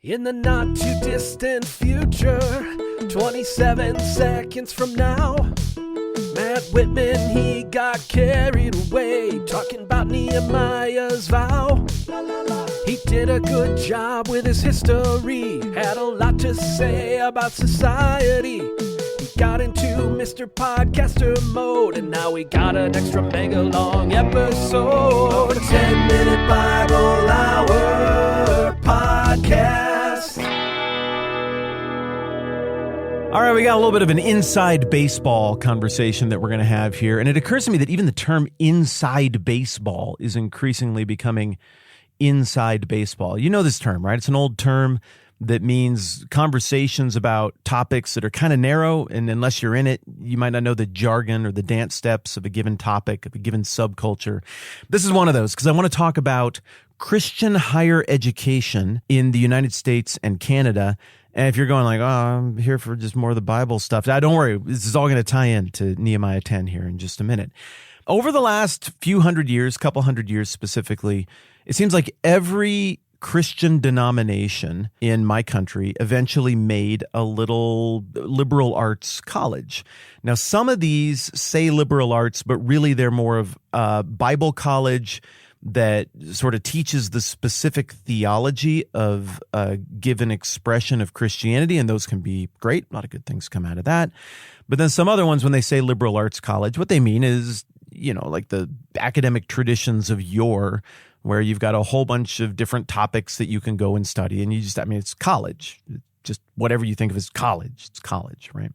In the not too distant future, 27 seconds from now, Matt Whitman, he got carried away, talking about Nehemiah's vow. He did a good job with his history, had a lot to say about society. He got into Mr. Podcaster mode, and now we got an extra mega long episode. 10-minute Bible Hour Podcast. All right, we got a little bit of an inside baseball conversation that we're going to have here. And it occurs to me that even the term inside baseball is increasingly becoming inside baseball. You know this term, right? It's an old term that means conversations about topics that are kind of narrow. And unless you're in it, you might not know the jargon or the dance steps of a given topic, of a given subculture. This is one of those because I want to talk about Christian higher education in the United States and Canada. And if you're going like, oh, I'm here for just more of the Bible stuff, don't worry. This is all going to tie into Nehemiah 10 here in just a minute. Over the last few hundred years, couple hundred years specifically, it seems like every Christian denomination in my country eventually made a little liberal arts college. Now, some of these say liberal arts, but really they're more of a Bible college that sort of teaches the specific theology of a given expression of Christianity, and those can be great. A lot of good things come out of that. But then some other ones, when they say liberal arts college, what they mean is, you know, like the academic traditions of yore, where you've got a whole bunch of different topics that you can go and study, and it's college. Just whatever you think of as college, it's college, right?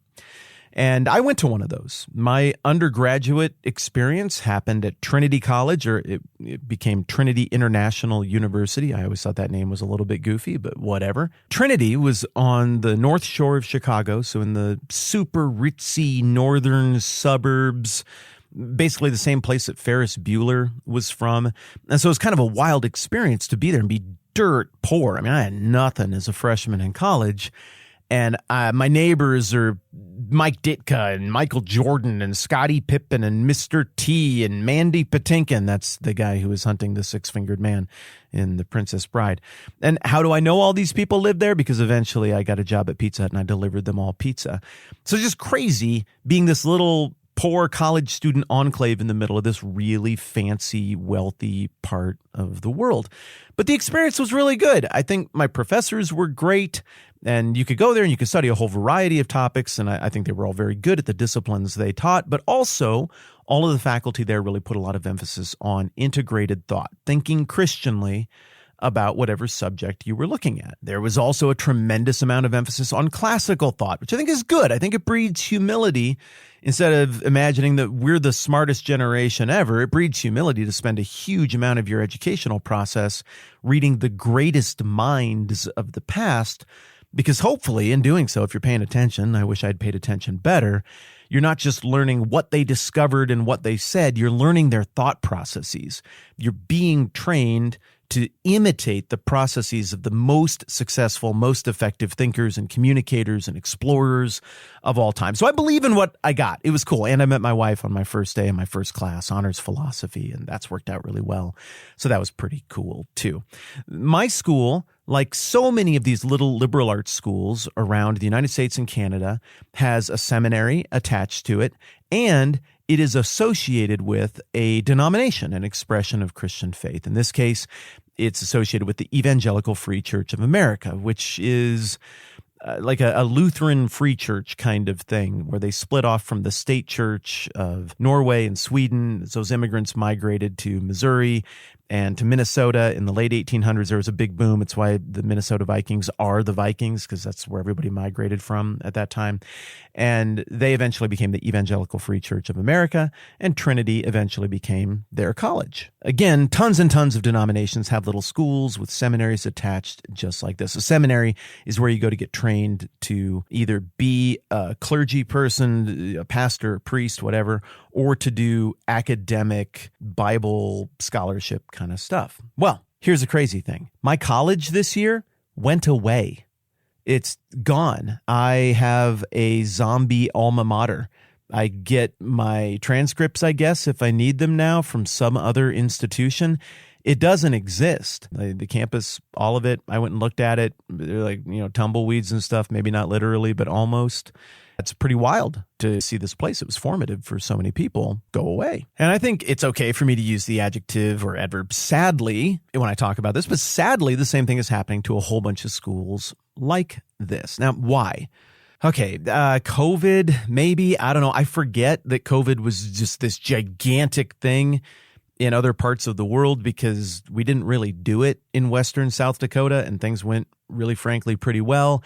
And I went to one of those. My undergraduate experience happened at Trinity College, or it became Trinity International University. I always thought that name was a little bit goofy, but whatever. Trinity was on the North Shore of Chicago, so in the super ritzy northern suburbs, basically the same place that Ferris Bueller was from. And so it was kind of a wild experience to be there and be dirt poor. I mean, I had nothing as a freshman in college. And my neighbors are Mike Ditka and Michael Jordan and Scottie Pippen and Mr. T and Mandy Patinkin. That's the guy who was hunting the six-fingered man in The Princess Bride. And how do I know all these people live there? Because eventually I got a job at Pizza Hut and I delivered them all pizza. So it's just crazy being this little poor college student enclave in the middle of this really fancy, wealthy part of the world. But the experience was really good. I think my professors were great, and you could go there and you could study a whole variety of topics, and I think they were all very good at the disciplines they taught. But also, all of the faculty there really put a lot of emphasis on integrated thought, thinking Christianly about whatever subject you were looking at. There was also a tremendous amount of emphasis on classical thought, which I think is good. I think it breeds humility. Instead of imagining that we're the smartest generation ever, it breeds humility to spend a huge amount of your educational process reading the greatest minds of the past, because hopefully in doing so, if you're paying attention, I wish I'd paid attention better, you're not just learning what they discovered and what they said, you're learning their thought processes. You're being trained to imitate the processes of the most successful, most effective thinkers and communicators and explorers of all time. So I believe in what I got. It was cool. And I met my wife on my first day in my first class, honors philosophy, and that's worked out really well. So that was pretty cool too. My school, like so many of these little liberal arts schools around the United States and Canada, has a seminary attached to it, and it is associated with a denomination, an expression of Christian faith. In this case, it's associated with the Evangelical Free Church of America, which is like a Lutheran free church kind of thing, where they split off from the state church of Norway and Sweden. As those immigrants migrated to Missouri and to Minnesota in the late 1800s, there was a big boom. It's why the Minnesota Vikings are the Vikings, because that's where everybody migrated from at that time. And they eventually became the Evangelical Free Church of America, and Trinity eventually became their college. Again, tons and tons of denominations have little schools with seminaries attached just like this. A seminary is where you go to get trained to either be a clergy person, a pastor, a priest, whatever, or to do academic Bible scholarship kind of stuff. Well, here's the crazy thing. My college this year went away. It's gone. I have a zombie alma mater. I get my transcripts, I guess, if I need them now from some other institution. It doesn't exist. The campus, all of it, I went and looked at it. They're like, tumbleweeds and stuff, maybe not literally, but almost. It's pretty wild to see this place. It was formative for so many people go away. And I think it's okay for me to use the adjective or adverb sadly when I talk about this, but sadly, the same thing is happening to a whole bunch of schools like this. Now, why? Okay, COVID, maybe, I don't know. I forget that COVID was just this gigantic thing in other parts of the world because we didn't really do it in Western South Dakota, and things went really, frankly, pretty well.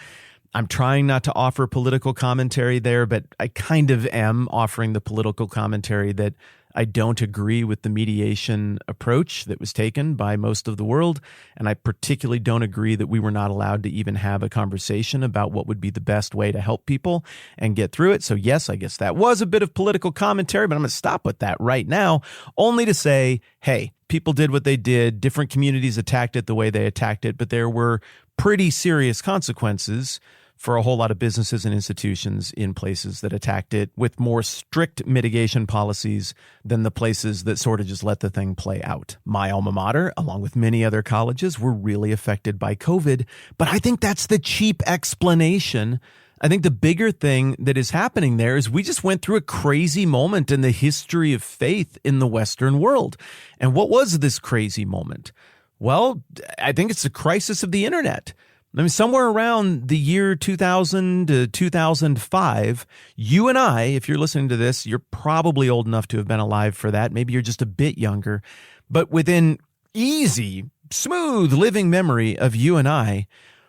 I'm trying not to offer political commentary there, but I kind of am offering the political commentary that I don't agree with the mediation approach that was taken by most of the world, and I particularly don't agree that we were not allowed to even have a conversation about what would be the best way to help people and get through it. So yes, I guess that was a bit of political commentary, but I'm going to stop with that right now, only to say, hey, people did what they did. Different communities attacked it the way they attacked it, but there were pretty serious consequences for a whole lot of businesses and institutions in places that attacked it with more strict mitigation policies than the places that sort of just let the thing play out. My alma mater, along with many other colleges, were really affected by COVID, but I think that's the cheap explanation. I think the bigger thing that is happening there is we just went through a crazy moment in the history of faith in the Western world. And what was this crazy moment? Well, I think it's the crisis of the internet. I mean, somewhere around the year 2000 to 2005, you and I, if you're listening to this, you're probably old enough to have been alive for that. Maybe you're just a bit younger. But within easy, smooth living memory of you and I,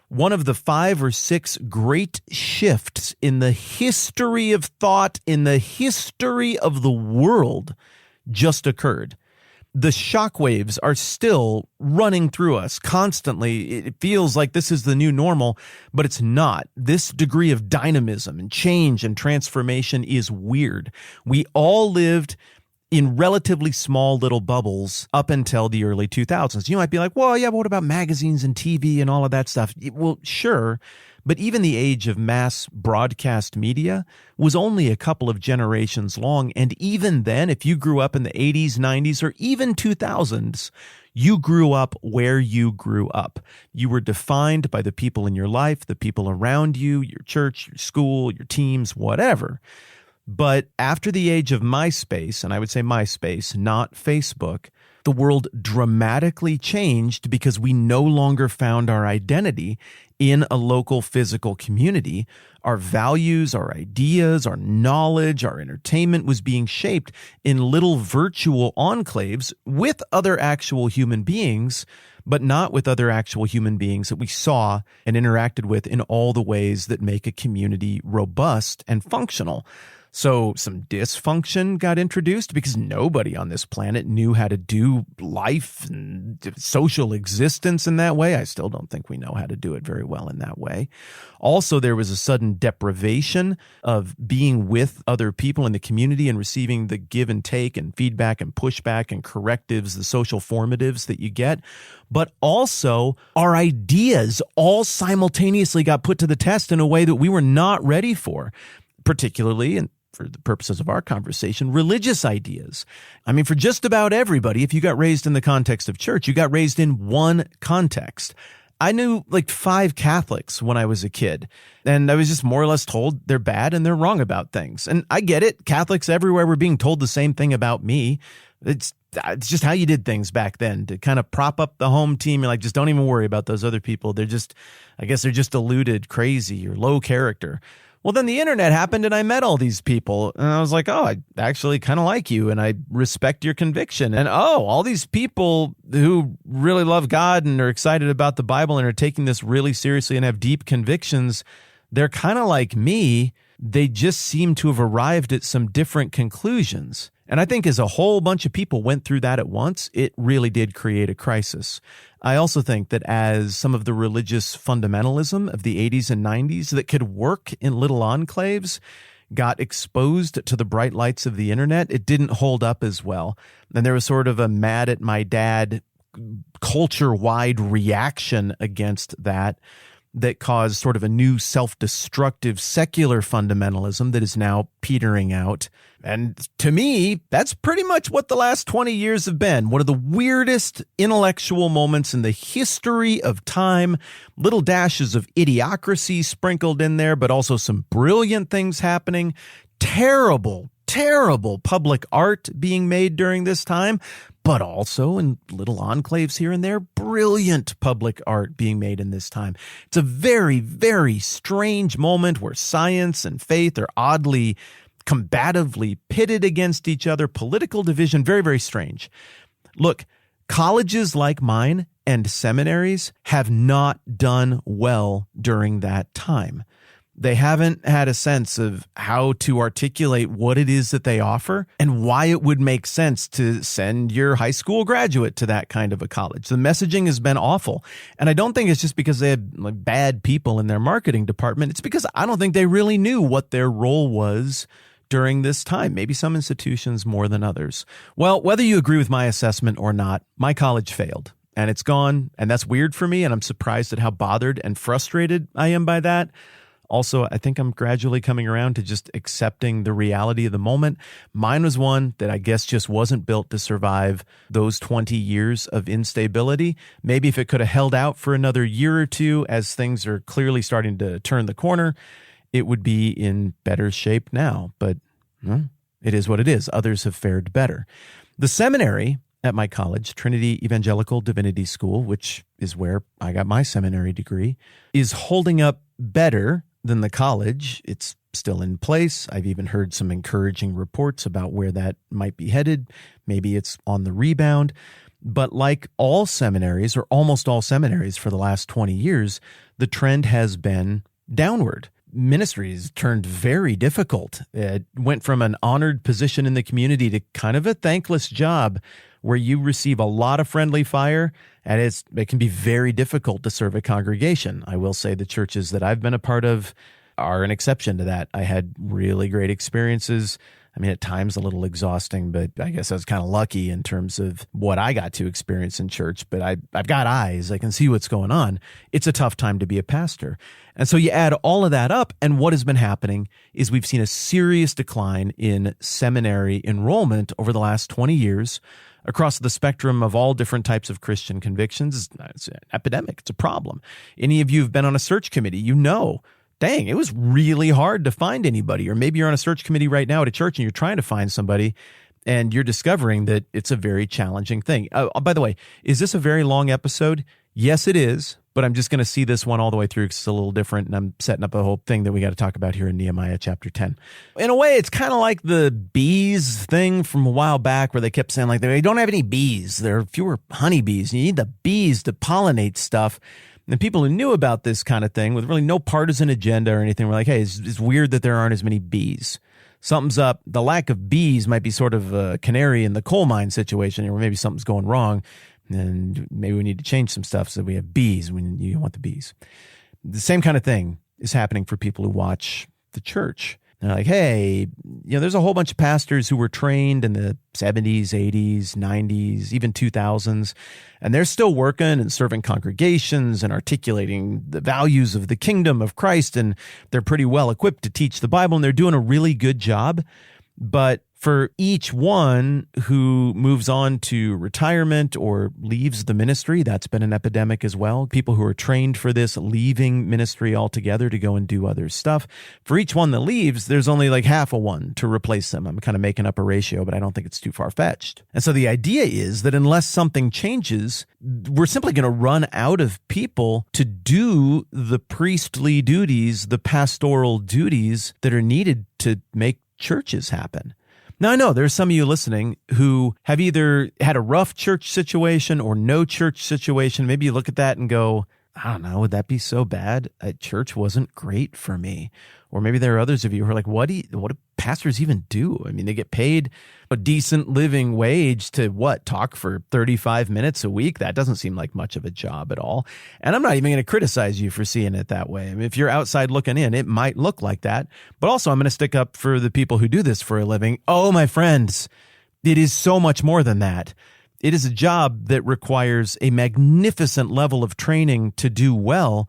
one of the 5 or 6 great shifts in the history of thought, in the history of the world, just occurred. The shockwaves are still running through us constantly. It feels like this is the new normal, but it's not. This degree of dynamism and change and transformation is weird. We all lived in relatively small little bubbles up until the early 2000s. You might be like, well, yeah, but what about magazines and TV and all of that stuff? Well, sure. But even the age of mass broadcast media was only a couple of generations long. And even then, if you grew up in the 80s, 90s, or even 2000s, you grew up where you grew up. You were defined by the people in your life, the people around you, your church, your school, your teams, whatever. But after the age of MySpace, and I would say MySpace, not Facebook, the world dramatically changed because we no longer found our identity in a local physical community. Our values, our ideas, our knowledge, our entertainment was being shaped in little virtual enclaves with other actual human beings, but not with other actual human beings that we saw and interacted with in all the ways that make a community robust and functional. So some dysfunction got introduced because nobody on this planet knew how to do life and social existence in that way. I still don't think we know how to do it very well in that way. Also, there was a sudden deprivation of being with other people in the community and receiving the give and take and feedback and pushback and correctives, the social formatives that you get. But also, our ideas all simultaneously got put to the test in a way that we were not ready for, particularly in for the purposes of our conversation, religious ideas. I mean, for just about everybody, if you got raised in the context of church, you got raised in one context. I knew like 5 Catholics when I was a kid, and I was just more or less told they're bad and they're wrong about things. And I get it. Catholics everywhere were being told the same thing about me. It's just how you did things back then to kind of prop up the home team. You're like, just don't even worry about those other people. They're just, I guess they're just deluded, crazy, or low character. Well, then the internet happened and I met all these people and I was like, oh, I actually kind of like you and I respect your conviction. And oh, all these people who really love God and are excited about the Bible and are taking this really seriously and have deep convictions, they're kind of like me. They just seem to have arrived at some different conclusions. And I think as a whole bunch of people went through that at once, it really did create a crisis. I also think that as some of the religious fundamentalism of the 80s and 90s that could work in little enclaves got exposed to the bright lights of the internet, it didn't hold up as well. And there was sort of a mad at my dad culture-wide reaction against that that caused sort of a new self-destructive secular fundamentalism that is now petering out. And to me, that's pretty much what the last 20 years have been. One of the weirdest intellectual moments in the history of time. Little dashes of idiocracy sprinkled in there, but also some brilliant things happening. Terrible public art being made during this time, but also in little enclaves here and there, brilliant public art being made in this time. It's a very, very strange moment where science and faith are oddly, combatively pitted against each other, political division, very, very strange. Look, colleges like mine and seminaries have not done well during that time. They haven't had a sense of how to articulate what it is that they offer and why it would make sense to send your high school graduate to that kind of a college. The messaging has been awful. And I don't think it's just because they had bad people in their marketing department. It's because I don't think they really knew what their role was during this time. Maybe some institutions more than others. Well, whether you agree with my assessment or not, my college failed. And it's gone. And that's weird for me. And I'm surprised at how bothered and frustrated I am by that. Also, I think I'm gradually coming around to just accepting the reality of the moment. Mine was one that I guess just wasn't built to survive those 20 years of instability. Maybe if it could have held out for another year or two as things are clearly starting to turn the corner, it would be in better shape now. But it is what it is. Others have fared better. The seminary at my college, Trinity Evangelical Divinity School, which is where I got my seminary degree, is holding up better than the college. It's still in place. I've even heard some encouraging reports about where that might be headed. Maybe it's on the rebound. But like all seminaries, or almost all seminaries for the last 20 years, the trend has been downward. Ministries turned very difficult. It went from an honored position in the community to kind of a thankless job where you receive a lot of friendly fire, and it can be very difficult to serve a congregation. I will say the churches that I've been a part of are an exception to that. I had really great experiences. I mean, at times a little exhausting, but I guess I was kind of lucky in terms of what I got to experience in church. But I've got eyes. I can see what's going on. It's a tough time to be a pastor. And so you add all of that up, and what has been happening is we've seen a serious decline in seminary enrollment over the last 20 years across the spectrum of all different types of Christian convictions. It's an epidemic. It's a problem. Any of you who've been on a search committee, you know, dang, it was really hard to find anybody. Or maybe you're on a search committee right now at a church and you're trying to find somebody and you're discovering that it's a very challenging thing. By the way, is this a very long episode? Yes, it is. But I'm just going to see this one all the way through because it's a little different. And I'm setting up a whole thing that we got to talk about here in Nehemiah chapter 10. In a way, it's kind of like the bees thing from a while back where they kept saying like, they don't have any bees. There are fewer honeybees. You need the bees to pollinate stuff. And people who knew about this kind of thing with really no partisan agenda or anything were like, hey, it's weird that there aren't as many bees. Something's up. The lack of bees might be sort of a canary in the coal mine situation, or maybe something's going wrong. And maybe we need to change some stuff so we have bees when you want the bees. The same kind of thing is happening for people who watch the church. They're like, hey, there's a whole bunch of pastors who were trained in the 70s, 80s, 90s, even 2000s, and they're still working and serving congregations and articulating the values of the kingdom of Christ, and they're pretty well equipped to teach the Bible, and they're doing a really good job. But for each one who moves on to retirement or leaves the ministry, that's been an epidemic as well. People who are trained for this leaving ministry altogether to go and do other stuff. For each one that leaves, there's only like half a one to replace them. I'm kind of making up a ratio, but I don't think it's too far-fetched. And so the idea is that unless something changes, we're simply going to run out of people to do the priestly duties, the pastoral duties that are needed to make churches happen. Now, I know there's some of you listening who have either had a rough church situation or no church situation. Maybe you look at that and go, I don't know, would that be so bad? Church wasn't great for me. Or maybe there are others of you who are like, what do pastors even do? I mean, they get paid a decent living wage to talk for 35 minutes a week? That doesn't seem like much of a job at all. And I'm not even going to criticize you for seeing it that way. I mean, if you're outside looking in, it might look like that. But also, I'm going to stick up for the people who do this for a living. Oh, my friends, it is so much more than that. It is a job that requires a magnificent level of training to do well,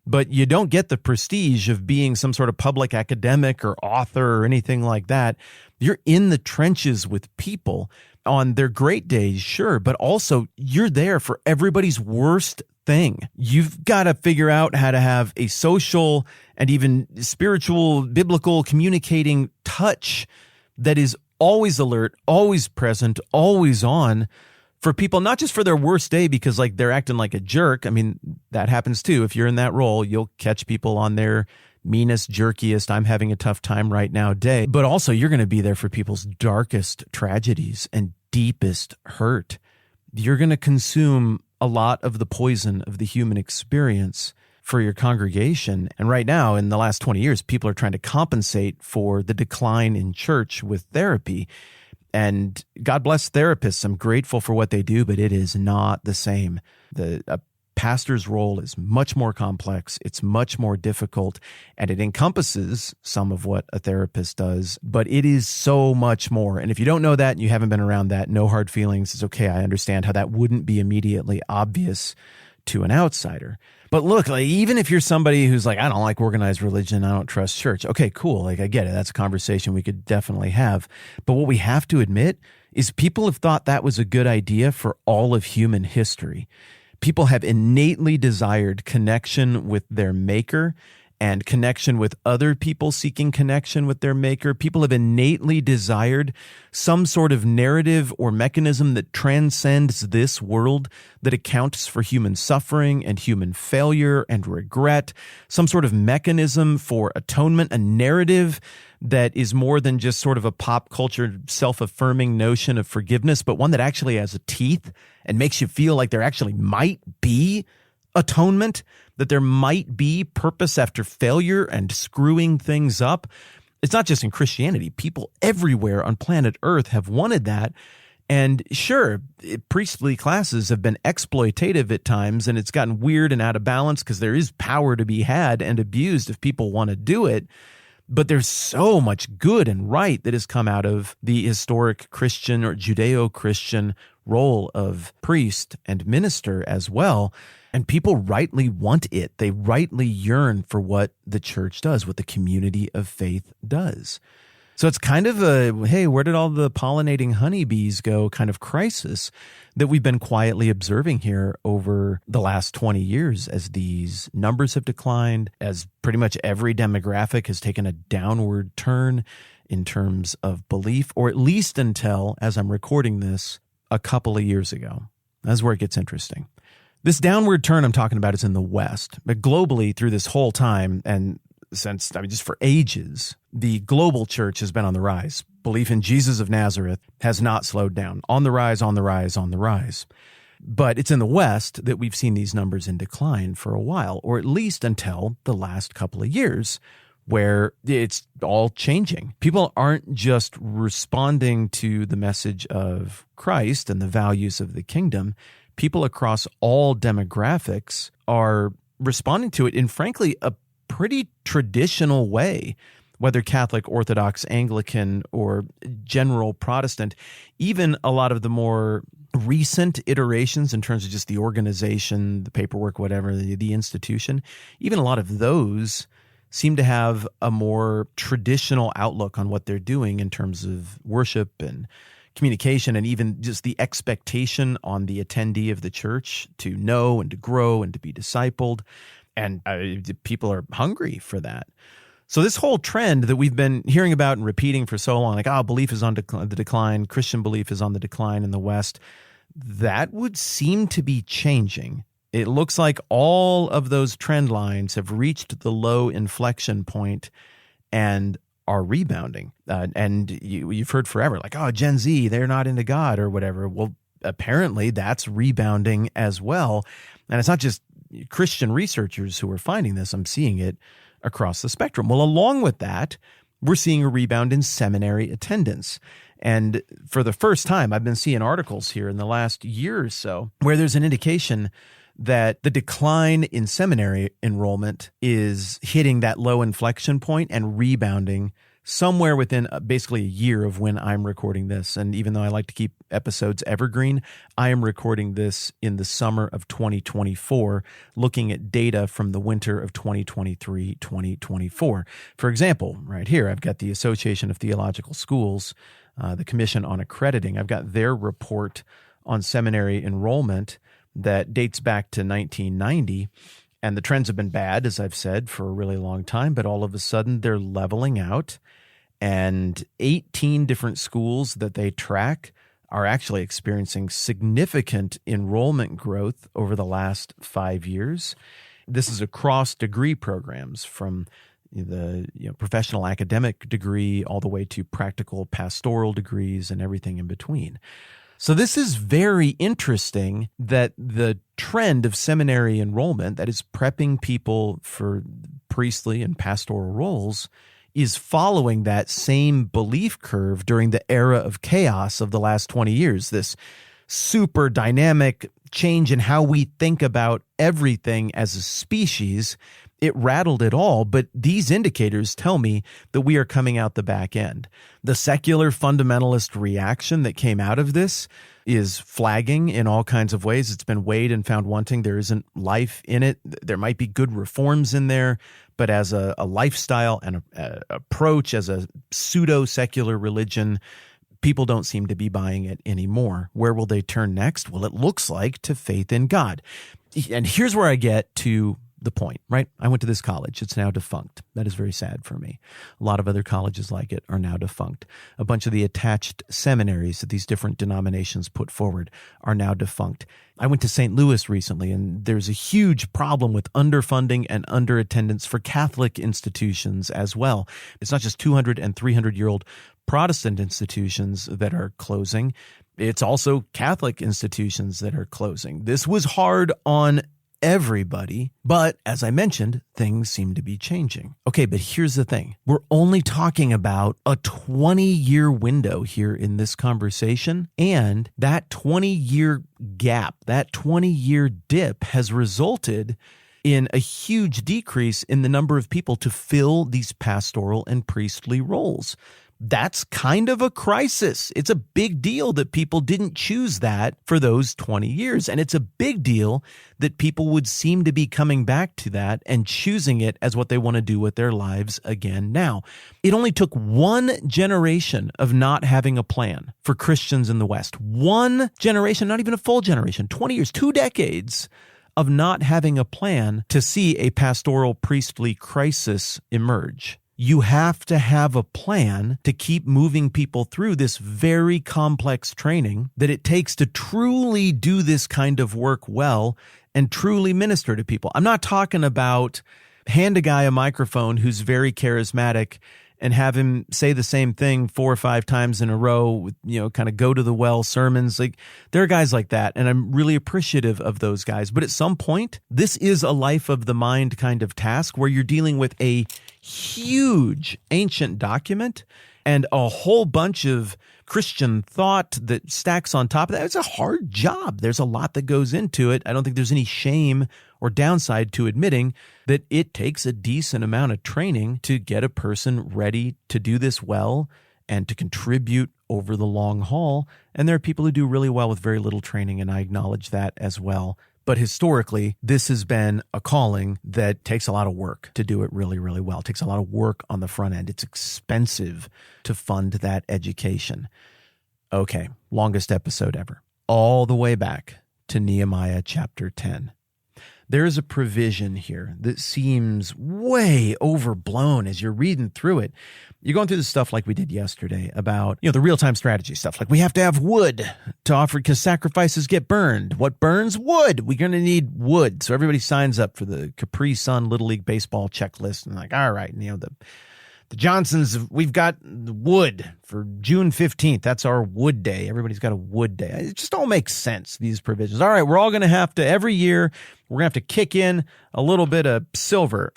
but you don't get the prestige of being some sort of public academic or author or anything like that. You're in the trenches with people on their great days, sure, but also you're there for everybody's worst thing. You've got to figure out how to have a social and even spiritual, biblical communicating touch that is always alert, always present, always on for people, not just for their worst day because like they're acting like a jerk. I mean, that happens too. If you're in that role, you'll catch people on their meanest, jerkiest, I'm having a tough time right now day. But also you're going to be there for people's darkest tragedies and deepest hurt. You're going to consume a lot of the poison of the human experience for your congregation. And right now, in the last 20 years, people are trying to compensate for the decline in church with therapy. And God bless therapists. I'm grateful for what they do, but it is not the same. A pastor's role is much more complex. It's much more difficult, and it encompasses some of what a therapist does, but it is so much more. And if you don't know that and you haven't been around that, no hard feelings. It's okay. I understand how that wouldn't be immediately obvious to an outsider. But look, like, even if you're somebody who's like, I don't like organized religion, I don't trust church. Okay, cool. Like, I get it. That's a conversation we could definitely have. But what we have to admit is people have thought that was a good idea for all of human history. People have innately desired connection with their maker and connection with other people seeking connection with their maker. People have innately desired some sort of narrative or mechanism that transcends this world, that accounts for human suffering and human failure and regret, some sort of mechanism for atonement, a narrative that is more than just sort of a pop culture self-affirming notion of forgiveness, but one that actually has teeth and makes you feel like there actually might be atonement, that there might be purpose after failure and screwing things up. It's not just in Christianity. People everywhere on planet Earth have wanted that. And sure, priestly classes have been exploitative at times, and it's gotten weird and out of balance because there is power to be had and abused if people want to do it. But there's so much good and right that has come out of the historic Christian or Judeo-Christian role of priest and minister as well. And people rightly want it. They rightly yearn for what the church does, what the community of faith does. So it's kind of a, hey, where did all the pollinating honeybees go kind of crisis that we've been quietly observing here over the last 20 years as these numbers have declined, as pretty much every demographic has taken a downward turn in terms of belief, or at least until, as I'm recording this, a couple of years ago. That's where it gets interesting. This downward turn I'm talking about is in the West, but globally through this whole time, and since, just for ages, the global church has been on the rise. Belief in Jesus of Nazareth has not slowed down. On the rise, on the rise, on the rise. But it's in the West that we've seen these numbers in decline for a while, or at least until the last couple of years, where it's all changing. People aren't just responding to the message of Christ and the values of the kingdom. People across all demographics are responding to it in, frankly, a pretty traditional way, whether Catholic, Orthodox, Anglican, or general Protestant. Even a lot of the more recent iterations in terms of just the organization, the paperwork, whatever, the institution, even a lot of those seem to have a more traditional outlook on what they're doing in terms of worship and communication, and even just the expectation on the attendee of the church to know and to grow and to be discipled. And people are hungry for that. So this whole trend that we've been hearing about and repeating for so long, like, belief is on the decline, Christian belief is on the decline in the West, that would seem to be changing. It looks like all of those trend lines have reached the low inflection point and are rebounding. And you've heard forever, like, Gen Z, they're not into God or whatever. Well, apparently that's rebounding as well. And it's not just Christian researchers who are finding this. I'm seeing it across the spectrum. Well, along with that, we're seeing a rebound in seminary attendance. And for the first time, I've been seeing articles here in the last year or so where there's an indication that the decline in seminary enrollment is hitting that low inflection point and rebounding somewhere within basically a year of when I'm recording this. And even though I like to keep episodes evergreen, I am recording this in the summer of 2024, looking at data from the winter of 2023-2024. For example, right here, I've got the Association of Theological Schools, the Commission on Accrediting. I've got their report on seminary enrollment that dates back to 1990. And the trends have been bad, as I've said, for a really long time, but all of a sudden they're leveling out. And 18 different schools that they track are actually experiencing significant enrollment growth over the last 5 years. This is across degree programs, from the professional academic degree all the way to practical pastoral degrees and everything in between. So this is very interesting that the trend of seminary enrollment, that is prepping people for priestly and pastoral roles, is following that same belief curve during the era of chaos of the last 20 years, this super dynamic change in how we think about everything as a species. It rattled it all, but these indicators tell me that we are coming out the back end. The secular fundamentalist reaction that came out of this is flagging in all kinds of ways. It's been weighed and found wanting. There isn't life in it. There might be good reforms in there, but as a lifestyle and a approach, as a pseudo-secular religion, people don't seem to be buying it anymore. Where will they turn next? Well, it looks like to faith in God. And here's where I get to the point, right? I went to this college. It's now defunct. That is very sad for me. A lot of other colleges like it are now defunct. A bunch of the attached seminaries that these different denominations put forward are now defunct. I went to St. Louis recently, and there's a huge problem with underfunding and underattendance for Catholic institutions as well. It's not just 200 and 300-year-old Protestant institutions that are closing. It's also Catholic institutions that are closing. This was hard on everybody, but as I mentioned, things seem to be changing. Okay, but here's the thing. We're only talking about a 20-year window here in this conversation, and that 20-year gap, that 20-year dip has resulted in a huge decrease in the number of people to fill these pastoral and priestly roles. That's kind of a crisis. It's a big deal that people didn't choose that for those 20 years. And it's a big deal that people would seem to be coming back to that and choosing it as what they want to do with their lives again now. It only took one generation of not having a plan for Christians in the West. One generation, not even a full generation, 20 years, 2 decades of not having a plan to see a pastoral priestly crisis emerge. You have to have a plan to keep moving people through this very complex training that it takes to truly do this kind of work well and truly minister to people. I'm not talking about hand a guy a microphone who's very charismatic and have him say the same thing 4 or 5 times in a row with, kind of go to the well sermons. Like, there are guys like that, and I'm really appreciative of those guys. But at some point, this is a life of the mind kind of task where you're dealing with a huge ancient document and a whole bunch of Christian thought that stacks on top of that. It's a hard job. There's a lot that goes into it. I don't think there's any shame or downside to admitting that it takes a decent amount of training to get a person ready to do this well and to contribute over the long haul. And there are people who do really well with very little training, and I acknowledge that as well. But historically, this has been a calling that takes a lot of work to do it really, really well. It takes a lot of work on the front end. It's expensive to fund that education. Okay, longest episode ever. All the way back to Nehemiah chapter 10. There is a provision here that seems way overblown as you're reading through it. You're going through the stuff like we did yesterday about, the real-time strategy stuff. Like, we have to have wood to offer because sacrifices get burned. What burns? Wood. We're going to need wood. So everybody signs up for the Capri Sun Little League Baseball checklist. And like, all right, the Johnsons, we've got wood for June 15th. That's our wood day. Everybody's got a wood day. It just all makes sense, these provisions. All right, we're all going to have to, every year, we're going to have to kick in a little bit of silver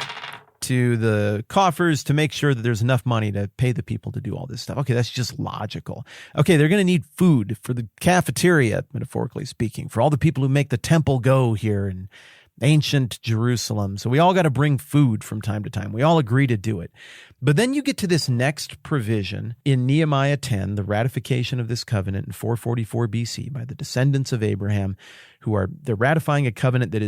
to the coffers to make sure that there's enough money to pay the people to do all this stuff. Okay, that's just logical. Okay, they're going to need food for the cafeteria, metaphorically speaking, for all the people who make the temple go here and ancient Jerusalem. So we all got to bring food from time to time. We all agree to do it. But then you get to this next provision in Nehemiah 10, the ratification of this covenant in 444 BC by the descendants of Abraham, they're ratifying a covenant that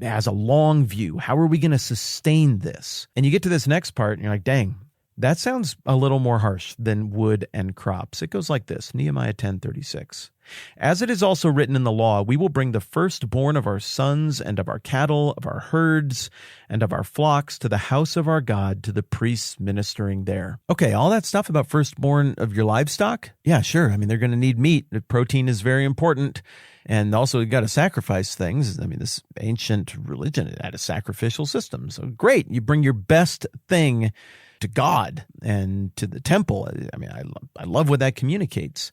has a long view. How are we going to sustain this? And you get to this next part and you're like, dang, that sounds a little more harsh than wood and crops. It goes like this, Nehemiah 10:36. As it is also written in the law, we will bring the firstborn of our sons and of our cattle, of our herds, and of our flocks to the house of our God, to the priests ministering there. Okay, all that stuff about firstborn of your livestock? Yeah, sure. I mean, they're going to need meat. The protein is very important. And also, you got to sacrifice things. I mean, this ancient religion had a sacrificial system. So great. You bring your best thing to God and to the temple. I mean, I love what that communicates.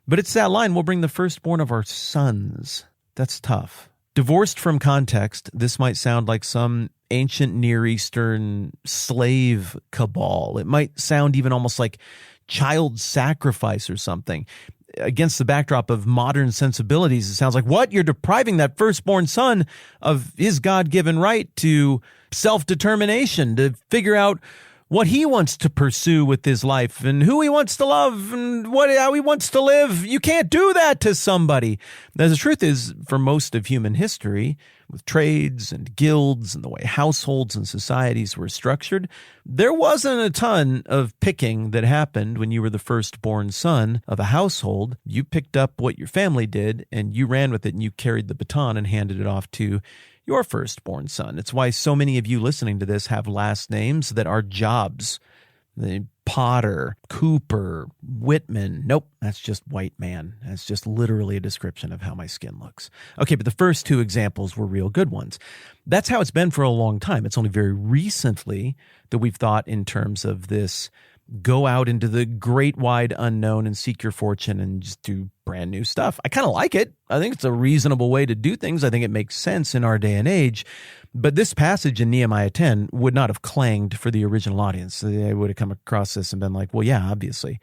But it's that line, we'll bring the firstborn of our sons. That's tough. Divorced from context, this might sound like some ancient Near Eastern slave cabal. It might sound even almost like child sacrifice or something. Against the backdrop of modern sensibilities, it sounds like, what? You're depriving that firstborn son of his God-given right to self-determination, to figure out what he wants to pursue with his life and who he wants to love and how he wants to live. You can't do that to somebody. Now, the truth is, for most of human history, with trades and guilds and the way households and societies were structured, there wasn't a ton of picking that happened when you were the firstborn son of a household. You picked up what your family did and you ran with it and you carried the baton and handed it off to your firstborn son. It's why so many of you listening to this have last names that are jobs. Potter, Cooper, Whitman. Nope, that's just white man. That's just literally a description of how my skin looks. Okay, but the first two examples were real good ones. That's how it's been for a long time. It's only very recently that we've thought in terms of this go out into the great wide unknown and seek your fortune and just do brand new stuff. I kind of like it. I think it's a reasonable way to do things. I think it makes sense in our day and age. But this passage in Nehemiah 10 would not have clanged for the original audience. They would have come across this and been like, well, yeah, obviously.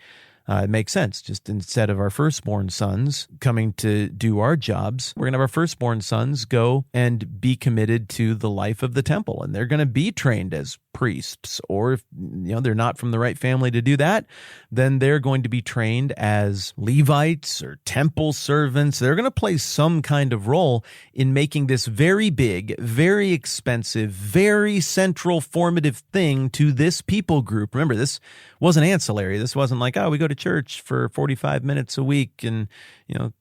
It makes sense. Just instead of our firstborn sons coming to do our jobs, we're going to have our firstborn sons go and be committed to the life of the temple. And they're going to be trained as priests. Or if they're not from the right family to do that, then they're going to be trained as Levites or temple servants. They're going to play some kind of role in making this very big, very expensive, very central formative thing to this people group. Remember, this wasn't ancillary. This wasn't like, we go to church for 45 minutes a week and,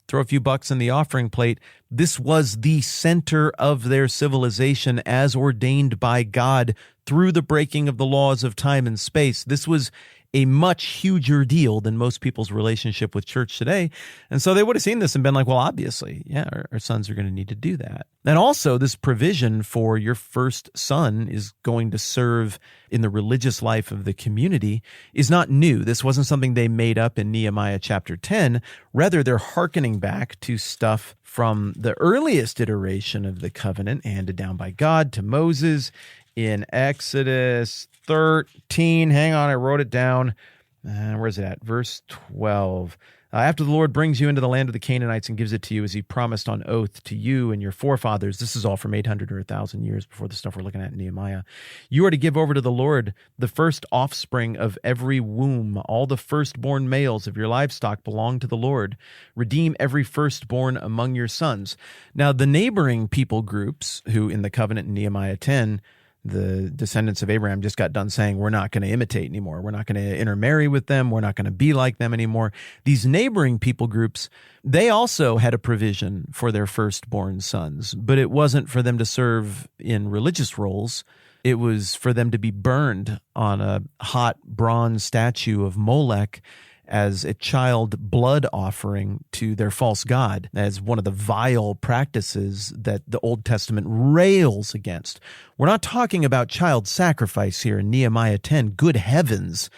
throw a few bucks in the offering plate. This was the center of their civilization as ordained by God through the breaking of the laws of time and space. This was a much huger deal than most people's relationship with church today. And so they would have seen this and been like, well, obviously, yeah, our sons are going to need to do that. And also this provision for your first son is going to serve in the religious life of the community is not new. This wasn't something they made up in Nehemiah chapter 10. Rather, they're hearkening back to stuff from the earliest iteration of the covenant handed down by God to Moses in Exodus 13. Hang on, I wrote it down. Where is it at? Verse 12. After the Lord brings you into the land of the Canaanites and gives it to you as he promised on oath to you and your forefathers. This is all from 800 or 1,000 years before the stuff we're looking at in Nehemiah. You are to give over to the Lord the first offspring of every womb. All the firstborn males of your livestock belong to the Lord. Redeem every firstborn among your sons. Now, the neighboring people groups who in the covenant in Nehemiah 10, the descendants of Abraham just got done saying, we're not going to imitate anymore. We're not going to intermarry with them. We're not going to be like them anymore. These neighboring people groups, they also had a provision for their firstborn sons, but it wasn't for them to serve in religious roles. It was for them to be burned on a hot bronze statue of Molech as a child blood offering to their false god, as one of the vile practices that the Old Testament rails against. We're not talking about child sacrifice here in Nehemiah 10. Good heavens,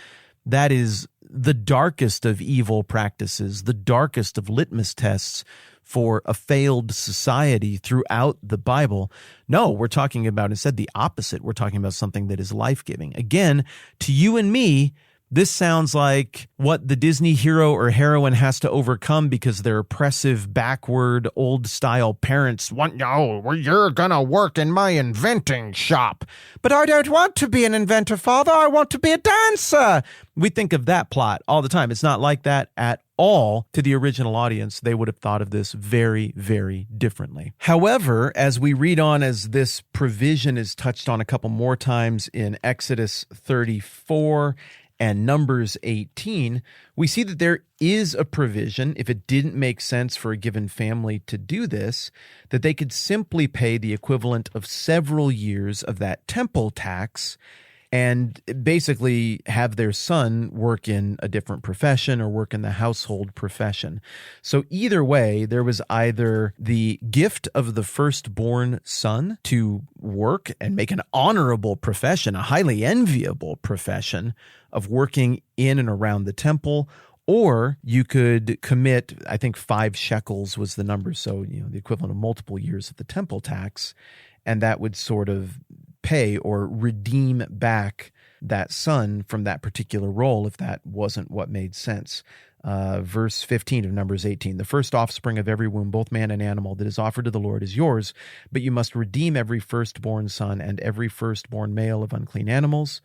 that is the darkest of evil practices, the darkest of litmus tests for a failed society throughout the Bible. No, we're talking about instead the opposite. We're talking about something that is life-giving. Again, to you and me, This sounds like what the Disney hero or heroine has to overcome because their oppressive, backward, old-style parents want, "Oh, you're gonna work in my inventing shop." "But I don't want to be an inventor, Father. I want to be a dancer." We think of that plot all the time. It's not like that at all. To the original audience, they would have thought of this very, very differently. However, as we read on, as this provision is touched on a couple more times in Exodus 34 and Numbers 18, we see that there is a provision, if it didn't make sense for a given family to do this, that they could simply pay the equivalent of several years of that temple tax and basically have their son work in a different profession or work in the household profession. So either way, there was either the gift of the firstborn son to work and make an honorable profession, a highly enviable profession of working in and around the temple, or you could commit, I think 5 shekels was the number, so the equivalent of multiple years of the temple tax, and that would sort of pay or redeem back that son from that particular role if that wasn't what made sense. Verse 15 of Numbers 18, "The first offspring of every womb, both man and animal, that is offered to the Lord is yours, but you must redeem every firstborn son and every firstborn male of unclean animals.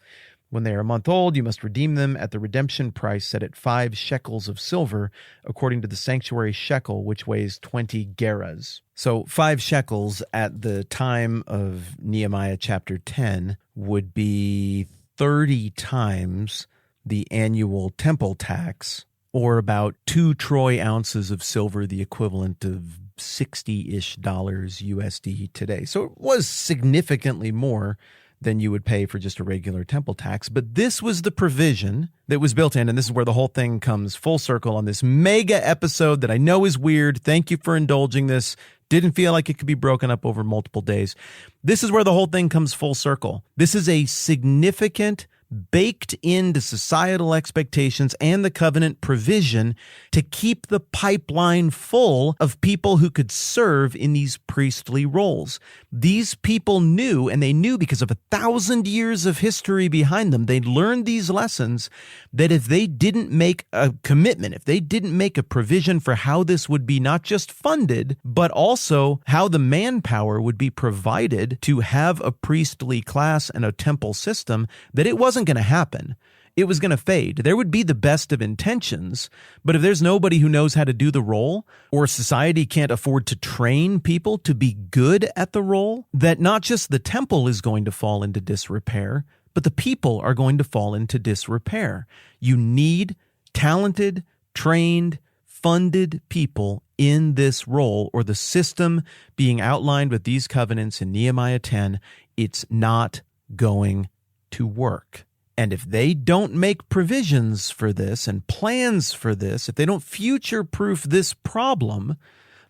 When they are a month old, you must redeem them at the redemption price set at 5 shekels of silver, according to the sanctuary shekel, which weighs 20 gerahs." So 5 shekels at the time of Nehemiah chapter 10 would be 30 times the annual temple tax, or about 2 troy ounces of silver, the equivalent of $60-ish USD today. So it was significantly more than you would pay for just a regular temple tax. But this was the provision that was built in, and this is where the whole thing comes full circle on this mega episode that I know is weird. Thank you for indulging this. Didn't feel like it could be broken up over multiple days. This is where the whole thing comes full circle. This is a significant, baked into societal expectations and the covenant provision to keep the pipeline full of people who could serve in these priestly roles. These people knew, and they knew because of 1,000 years of history behind them, they'd learned these lessons, that if they didn't make a commitment, if they didn't make a provision for how this would be not just funded, but also how the manpower would be provided to have a priestly class and a temple system, that it wasn't going to happen. It was going to fade. There would be the best of intentions, but if there's nobody who knows how to do the role, or society can't afford to train people to be good at the role, that not just the temple is going to fall into disrepair, but the people are going to fall into disrepair. You need talented, trained, funded people in this role, or the system being outlined with these covenants in Nehemiah 10, it's not going to work. And if they don't make provisions for this and plans for this, if they don't future-proof this problem,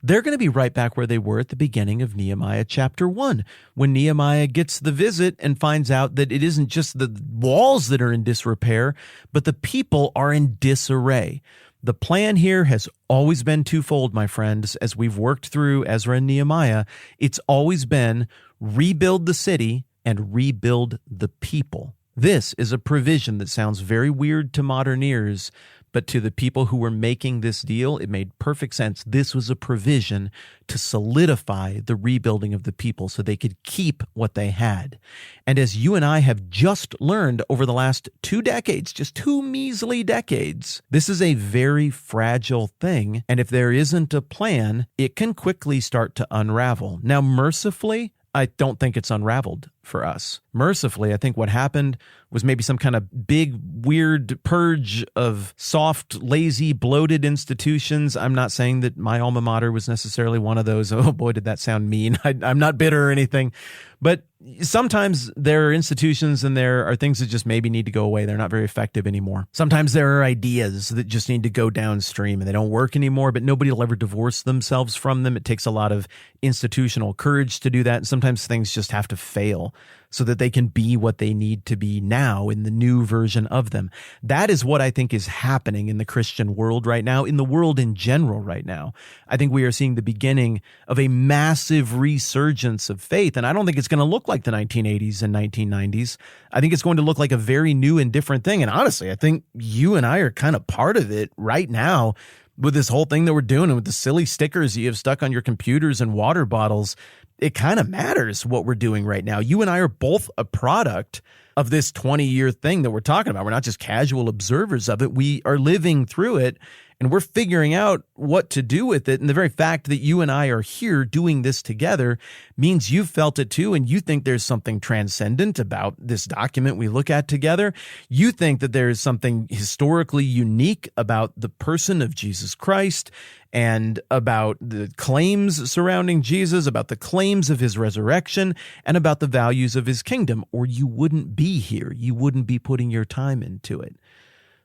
they're going to be right back where they were at the beginning of Nehemiah chapter 1, when Nehemiah gets the visit and finds out that it isn't just the walls that are in disrepair, but the people are in disarray. The plan here has always been twofold, my friends, as we've worked through Ezra and Nehemiah. It's always been rebuild the city and rebuild the people. This is a provision that sounds very weird to modern ears, but to the people who were making this deal, it made perfect sense. This was a provision to solidify the rebuilding of the people so they could keep what they had. And as you and I have just learned over the last 2 decades, just 2 measly decades, this is a very fragile thing. And if there isn't a plan, it can quickly start to unravel. Now, mercifully, I don't think it's unraveled for us. Mercifully, I think what happened was maybe some kind of big, weird purge of soft, lazy, bloated institutions. I'm not saying that my alma mater was necessarily one of those. Oh boy, did that sound mean. I'm not bitter or anything. But sometimes there are institutions and there are things that just maybe need to go away. They're not very effective anymore. Sometimes there are ideas that just need to go downstream and they don't work anymore, but nobody will ever divorce themselves from them. It takes a lot of institutional courage to do that. And sometimes things just have to fail. so that they can be what they need to be now in the new version of them. That is what I think is happening in the Christian world right now, in the world in general right now. I think we are seeing the beginning of a massive resurgence of faith, and I don't think it's going to look like the 1980s and 1990s. I think it's going to look like a very new and different thing, and honestly, I think you and I are kind of part of it right now with this whole thing that we're doing and with the silly stickers you have stuck on your computers and water bottles. It kind of matters what we're doing right now. You and I are both a product of this 20-year thing that we're talking about. We're not just casual observers of it. We are living through it, and we're figuring out what to do with it. And the very fact that you and I are here doing this together means you've felt it too, and you think there's something transcendent about this document we look at together. You think that there is something historically unique about the person of Jesus Christ and about the claims surrounding Jesus, about the claims of his resurrection, and about the values of his kingdom, or you wouldn't be here. You wouldn't be putting your time into it.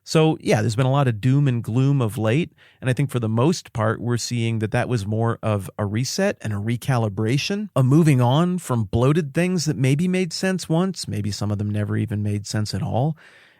So, yeah, there's been a lot of doom and gloom of late, and I think for the most part, we're seeing that was more of a reset and a recalibration, a moving on from bloated things that maybe made sense once, maybe some of them never even made sense at all,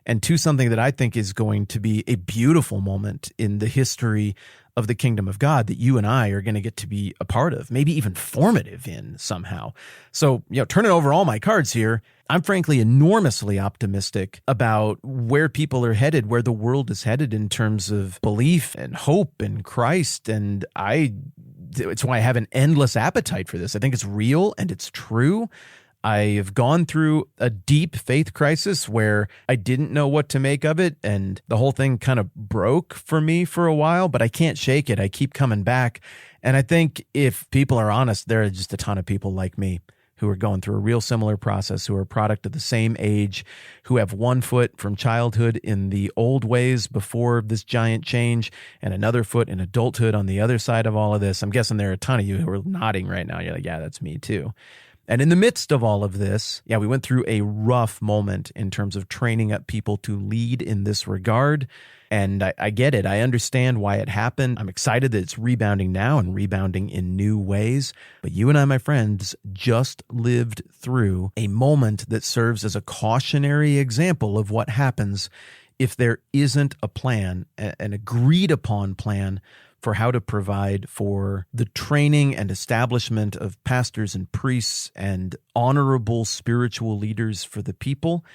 and to something that I think is going to be a beautiful moment in the history of the kingdom of God that you and I are going to get to be a part of, maybe even formative in somehow. So, turning over all my cards here, I'm frankly enormously optimistic about where people are headed, where the world is headed in terms of belief and hope in Christ. And it's why I have an endless appetite for this. I think it's real and it's true. I have gone through a deep faith crisis where I didn't know what to make of it, and the whole thing kind of broke for me for a while, but I can't shake it. I keep coming back. And I think if people are honest, there are just a ton of people like me who are going through a real similar process, who are a product of the same age, who have one foot from childhood in the old ways before this giant change, and another foot in adulthood on the other side of all of this. I'm guessing there are a ton of you who are nodding right now. You're like, yeah, that's me too. And in the midst of all of this, we went through a rough moment in terms of training up people to lead in this regard. And I get it. I understand why it happened. I'm excited that it's rebounding now and rebounding in new ways. But you and I, my friends, just lived through a moment that serves as a cautionary example of what happens if there isn't a plan, an agreed upon plan for how to provide for the training and establishment of pastors and priests and honorable spiritual leaders for the people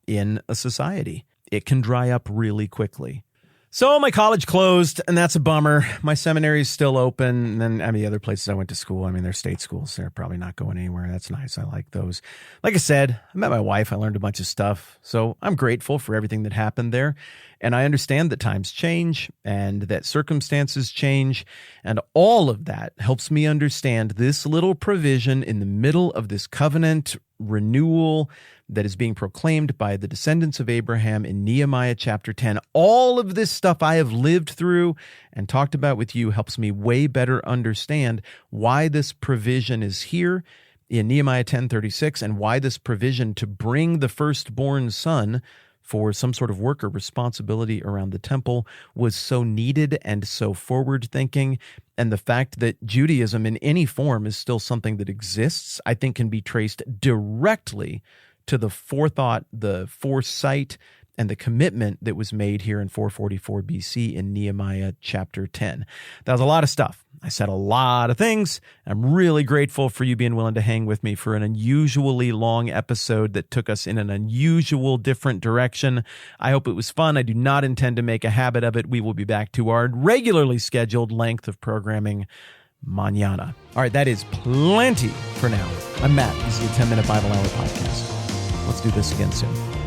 in a society. It can dry up really quickly. So my college closed, and that's a bummer. My seminary is still open. And then, the other places I went to school, they're state schools. They're probably not going anywhere. That's nice. I like those. Like I said, I met my wife. I learned a bunch of stuff. So I'm grateful for everything that happened there. And I understand that times change and that circumstances change. And all of that helps me understand this little provision in the middle of this covenant renewal that is being proclaimed by the descendants of Abraham in Nehemiah chapter 10. All of this stuff I have lived through and talked about with you helps me way better understand why this provision is here in Nehemiah 10:36 and why this provision to bring the firstborn son for some sort of work or responsibility around the temple was so needed and so forward-thinking. And the fact that Judaism in any form is still something that exists, I think can be traced directly to the forethought, the foresight, and the commitment that was made here in 444 BC in Nehemiah chapter 10. That was a lot of stuff. I said a lot of things. I'm really grateful for you being willing to hang with me for an unusually long episode that took us in an unusual different direction. I hope it was fun. I do not intend to make a habit of it. We will be back to our regularly scheduled length of programming mañana. All right, that is plenty for now. I'm Matt. This is the 10-Minute Bible Hour podcast. Let's do this again soon.